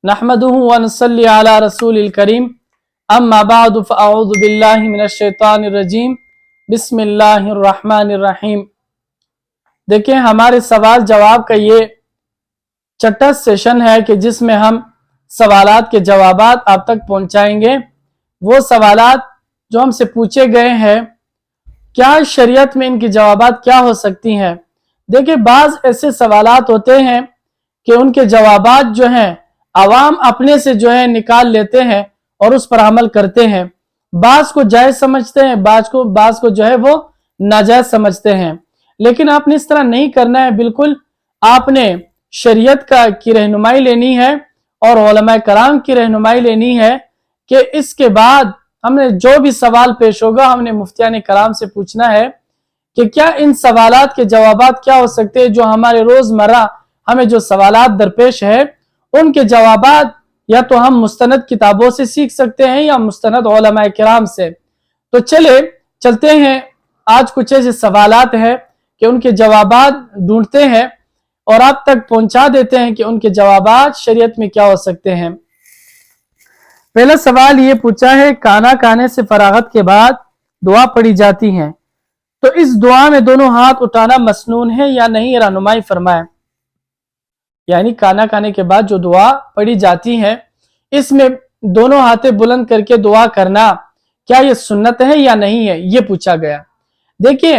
नहमदुहु व नसल्ली अला रसूलिल करीम अम्मा बाद फ़अऊज़ु बिल्लाहि मिनश शैतानिर रजीम बिस्मिल्लाहिर रहमानिर रहीम। देखिए, हमारे सवाल जवाब का ये छठा सेशन है कि जिसमें हम सवालात के जवाबात आप तक पहुंचाएंगे। वो सवालात जो हमसे पूछे गए हैं, क्या शरीयत में इनकी जवाबात क्या हो सकती हैं। देखिए, बाज़ ऐसे सवालात होते हैं कि उनके जवाबात जो हैं आवाम अपने से जो है निकाल लेते हैं और उस पर अमल करते हैं। बाज़ को जायज़ समझते हैं, बाज़ को जो है वो नाजायज़ समझते हैं। लेकिन आपने इस तरह नहीं करना है। बिल्कुल आपने शरीयत की रहनुमाई लेनी है और उलमाए कराम की रहनुमाई लेनी है कि इसके बाद हमने जो भी सवाल पेश होगा हमने मुफ्तियान कराम से पूछना है कि क्या इन सवालात के जवाबात क्या हो सकते हैं। जो हमारे रोजमर्रा हमें जो सवालात दरपेश है उनके जवाबात या तो हम मुस्तनद किताबों से सीख सकते हैं या मुस्तनद उलमाए किराम से। तो चलते हैं, आज कुछ ऐसे सवालात हैं कि उनके जवाबात ढूंढते हैं और आप तक पहुंचा देते हैं कि उनके जवाबात शरीयत में क्या हो सकते हैं। पहला सवाल ये पूछा है, खाना खाने से फरागत के बाद दुआ पढ़ी जाती है, तो इस दुआ में दोनों हाथ उठाना मसनून है या नहीं, रहनुमाई फरमाएं। यानी खाना खाने के बाद जो दुआ पढ़ी जाती है इसमें दोनों हाथे बुलंद करके दुआ करना क्या ये सुन्नत है या नहीं है, ये पूछा गया। देखिए,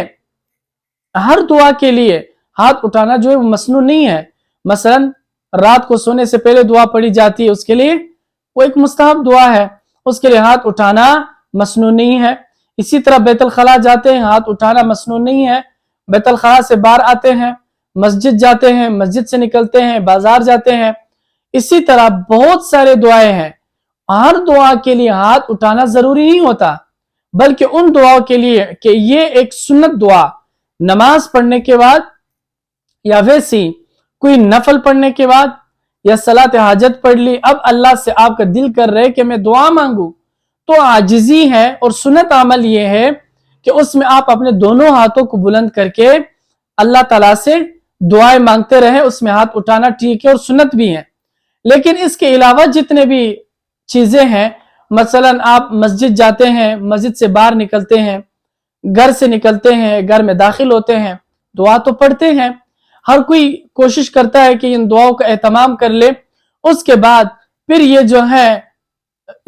हर दुआ के लिए हाथ उठाना जो है वो मसनून नहीं है। मसलन रात को सोने से पहले दुआ पढ़ी जाती है, उसके लिए वो एक मुस्तहब दुआ है, उसके लिए हाथ उठाना मसनून नहीं है। इसी तरह बैतुल खला जाते हैं, हाथ उठाना मसनून नहीं है। बैतुल खला से बाहर आते हैं, मस्जिद जाते हैं, मस्जिद से निकलते हैं, बाजार जाते हैं। इसी तरह बहुत सारे दुआएं हैं। हर दुआ के लिए हाथ उठाना जरूरी नहीं होता, बल्कि उन दुआओं के लिए कि ये एक सुन्नत दुआ नमाज पढ़ने के बाद या वैसी कोई नफल पढ़ने के बाद या सलात हाजत पढ़ ली, अब अल्लाह से आपका दिल कर रहे कि मैं दुआ मांगू, तो आजिजी है। और सुन्नत अमल ये है कि उसमें आप अपने दोनों हाथों को बुलंद करके अल्लाह ताला से दुआएं मांगते रहे। उसमें हाथ उठाना ठीक है और सुन्नत भी है। लेकिन इसके अलावा जितने भी चीजें हैं, मसलन आप मस्जिद जाते हैं, मस्जिद से बाहर निकलते हैं, घर से निकलते हैं, घर में दाखिल होते हैं, दुआ तो पढ़ते हैं। हर कोई कोशिश करता है कि इन दुआओं का एहतमाम कर ले। उसके बाद फिर ये जो है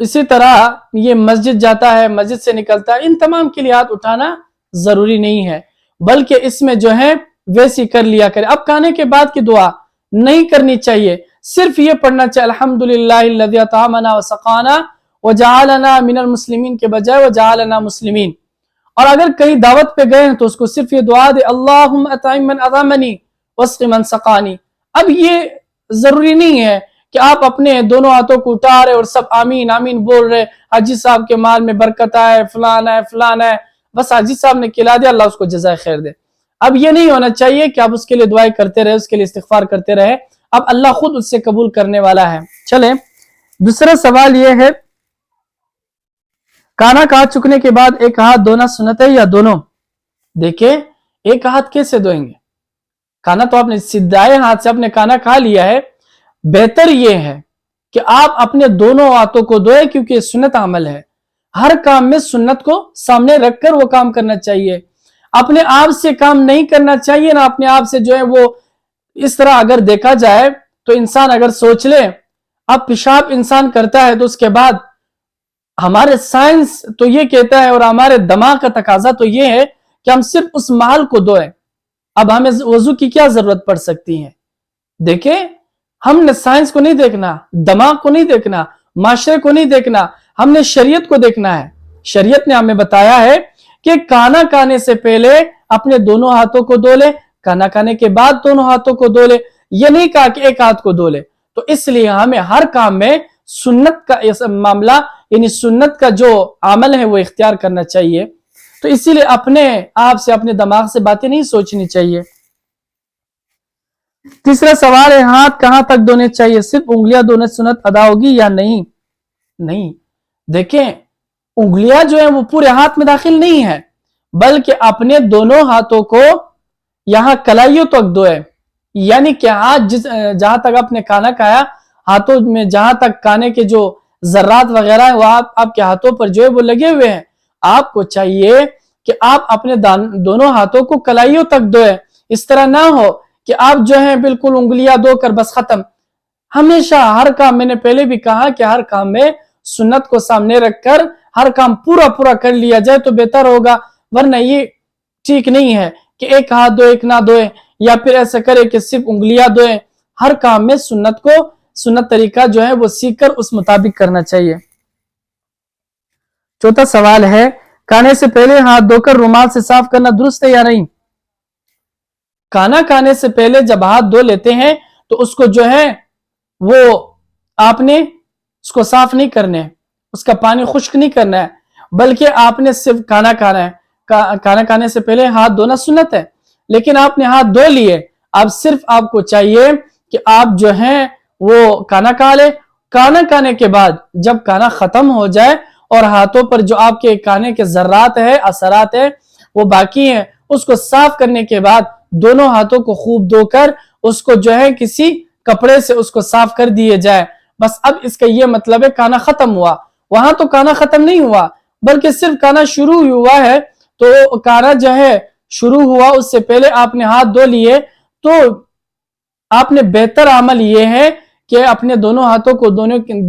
इसी तरह ये मस्जिद जाता है, मस्जिद से निकलता है। इन तमाम के लिए हाथ उठाना जरूरी नहीं है, बल्कि इसमें जो है वैसी कर लिया करे। अब खाने के बाद की दुआ नहीं करनी चाहिए, सिर्फ ये पढ़ना चाहिए अल्हम्दुलिल्लाहिल्लज़ी अत'अमना व सक़ाना व जअलना मिनल मुस्लिमीन के बजाय व जअलना मुस्लिमीन। और अगर कहीं दावत पे गए हैं तो उसको सिर्फ ये दुआ दे, अल्लाहुम्मा अत'इम मन अत'अमनी वस्क़ि मन सक़ानी। अब ये जरूरी नहीं है कि आप अपने दोनों हाथों को उठा रहे और सब आमीन आमीन बोल रहे, हाजी साहब के माल में बरकत है, फलाना है फलाना है, बस हाजी साहब ने खिला दिया, अल्लाह उसको जज़ाए खैर दे। अब ये नहीं होना चाहिए कि आप उसके लिए दुआएं करते रहे, उसके लिए इस्तिग़फ़ार करते रहे। अब अल्लाह खुद उससे कबूल करने वाला है। चले, दूसरा सवाल ये है, खाना खा चुकने के बाद एक हाथ धोना सुन्नत है या दोनों। देखिए, एक हाथ कैसे धोएंगे, खाना तो आपने सीधाए हाथ से आपने खाना खा लिया है। बेहतर यह है कि आप अपने दोनों हाथों को धोए, क्योंकि सुन्नत अमल है। हर काम में सुन्नत को सामने रखकर वो काम करना चाहिए। अपने आप से काम नहीं करना चाहिए ना, अपने आप से जो है वो इस तरह अगर देखा जाए तो इंसान अगर सोच ले, अब पेशाब इंसान करता है तो उसके बाद हमारे साइंस तो ये कहता है और हमारे दिमाग का तकाजा तो ये है कि हम सिर्फ उस महल को धोएं। अब हमें वजू की क्या जरूरत पड़ सकती है। देखिए, हमने साइंस को नहीं देखना, दिमाग को नहीं देखना, माशरे को नहीं देखना, हमने शरीयत को देखना है। शरीयत ने हमें बताया है कि खाना खाने से पहले अपने दोनों हाथों को धो ले, खाना खाने के बाद दोनों हाथों को धो ले। ये नहीं कहा कि एक हाथ को धो ले। तो इसलिए हमें हर काम में सुन्नत का मामला यानी सुन्नत का जो अमल है वो इख्तियार करना चाहिए। तो इसीलिए अपने आप से अपने दिमाग से बातें नहीं सोचनी चाहिए। तीसरा सवाल है, हाथ कहां तक धोने चाहिए, सिर्फ उंगलियां धोने सुन्नत अदा होगी या नहीं। नहीं, देखें, उंगलियां जो है वो पूरे हाथ में दाखिल नहीं है, बल्कि अपने दोनों हाथों को यहां कलाइयों तक धोए। यानी कि हाथ जहां तक आपने खाना खाया ہاتھوں میں جہاں تک کانے کے جو ذرات وغیرہ ہیں وہ آپ کے ہاتھوں پر جو ہے وہ لگے ہوئے ہیں، آپ کو چاہیے کہ آپ اپنے دونوں ہاتھوں کو کلائیوں تک دھوئیں۔ اس طرح نہ ہو کہ آپ جو ہیں بالکل انگلیاں دھو کر بس ختم۔ ہمیشہ ہر کام، میں نے پہلے بھی کہا کہ ہر کام میں سنت کو سامنے رکھ کر ہر کام پورا کر لیا جائے تو بہتر ہوگا، ورنہ یہ ٹھیک نہیں ہے کہ ایک ہاتھ دو ایک نہ دھوئے، یا پھر ایسا کرے کہ صرف انگلیاں دھوئیں۔ ہر کام میں سنت طریقہ جو ہے وہ سیکھ کر اس مطابق کرنا چاہیے۔ چوتھا سوال ہے، کھانے سے پہلے ہاتھ دھو کر رومال سے صاف کرنا درست ہے یا نہیں؟ کھانا کھانے سے پہلے جب ہاتھ دھو لیتے ہیں تو اس کو جو ہے وہ آپ نے اس کو صاف نہیں کرنا ہے، اس کا پانی خشک نہیں کرنا ہے، بلکہ آپ نے صرف کھانا کھانا ہے۔ کھانا کھانے سے پہلے ہاتھ دھونا سنت ہے، لیکن آپ نے ہاتھ دھو لیے، اب صرف آپ کو چاہیے کہ آپ جو ہیں وہ کھانا کھا لے۔ کھانا کھانے کے بعد جب کھانا ختم ہو جائے اور ہاتھوں پر جو آپ کے کھانے کے ذرات ہیں، اثرات ہیں، وہ باقی ہیں، اس کو صاف کرنے کے بعد دونوں ہاتھوں کو خوب دھو کر اس کو جو ہے کسی کپڑے سے اس کو صاف کر دیے جائے۔ بس اب اس کا یہ مطلب ہے کھانا ختم ہوا، وہاں تو کھانا ختم نہیں ہوا بلکہ صرف کھانا شروع ہوا ہے۔ تو کھانا جو ہے شروع ہوا اس سے پہلے آپ نے ہاتھ دھو لیے، تو آپ نے بہتر عمل یہ ہے کہ اپنے دونوں ہاتھوں کو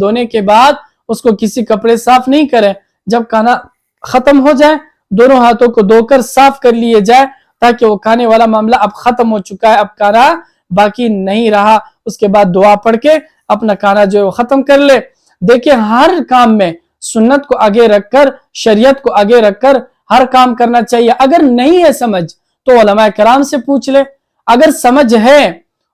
دھونے کے بعد اس کو کسی کپڑے صاف نہیں کریں۔ جب کھانا ختم ہو جائے دونوں ہاتھوں کو دھو کر صاف کر لیے جائے، تاکہ وہ کھانے والا معاملہ اب ختم ہو چکا ہے، اب کھانا باقی نہیں رہا۔ اس کے بعد دعا پڑھ کے اپنا کھانا جو ہے وہ ختم کر لے۔ دیکھیں ہر کام میں سنت کو آگے رکھ کر، شریعت کو آگے رکھ کر ہر کام کرنا چاہیے۔ اگر نہیں ہے سمجھ تو علماء کرام سے پوچھ لے، اگر سمجھ ہے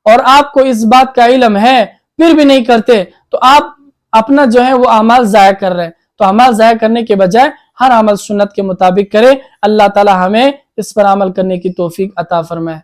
اور آپ کو اس بات کا علم ہے پھر بھی نہیں کرتے تو آپ اپنا جو ہے وہ اعمال ضائع کر رہے ہیں۔ تو اعمال ضائع کرنے کے بجائے ہر عمل سنت کے مطابق کرے۔ اللہ تعالی ہمیں اس پر عمل کرنے کی توفیق عطا فرمائے۔